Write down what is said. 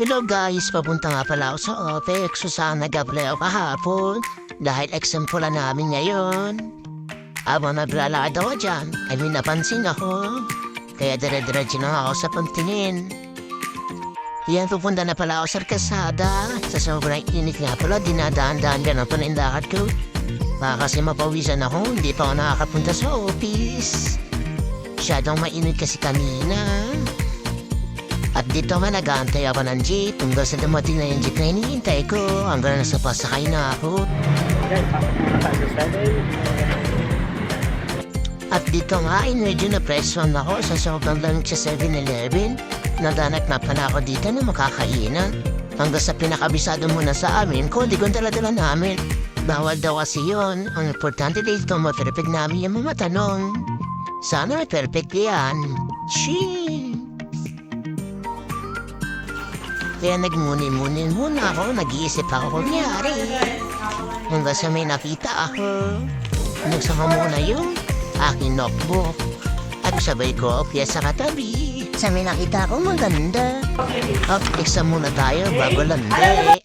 Hello guys, papunta nga pala ako sa OPEX. Sana nag-apply ako kahapon dahil exam pula namin ngayon. Habang naglalakad ako dyan, ay may napansin ako. Kaya dire-diretso na ako sa pagtingin. Yan, pupunta na pala ako sa kalsada. Sa sobrang init nga pala, dinadaan-daan ka na panindakad ko. Baka kasi mapawisan ako, hindi pa ako nakakapunta sa office. Masyadong mainit kasi kanina. At dito man nag-aantay ako ng jeep hanggang sa dumating na yung jeep na hinihintay ko hanggang nasa pasakay na ako. At dito nga ay medyo na-presyon ako sa sobrang lamig sa 7-Eleven. Nadanak na pala ako dito na makakainan. Hanggang sa pinakabisado muna sa amin kung di kong dala-dala namin. Bawal daw kasi yun. Ang importante dito ma-perfect namin yung mga tanong. Sana may perfect yan. Shee! Kaya nagmuni-muni muna ako, nag-iisip ako kung nangyari. Hanggang sa may nakita ako. Nagsaka muna yung aking notebook. At sabay ko, piyesa katabi. Sa may nakita ako maganda. Exam muna tayo bago landi.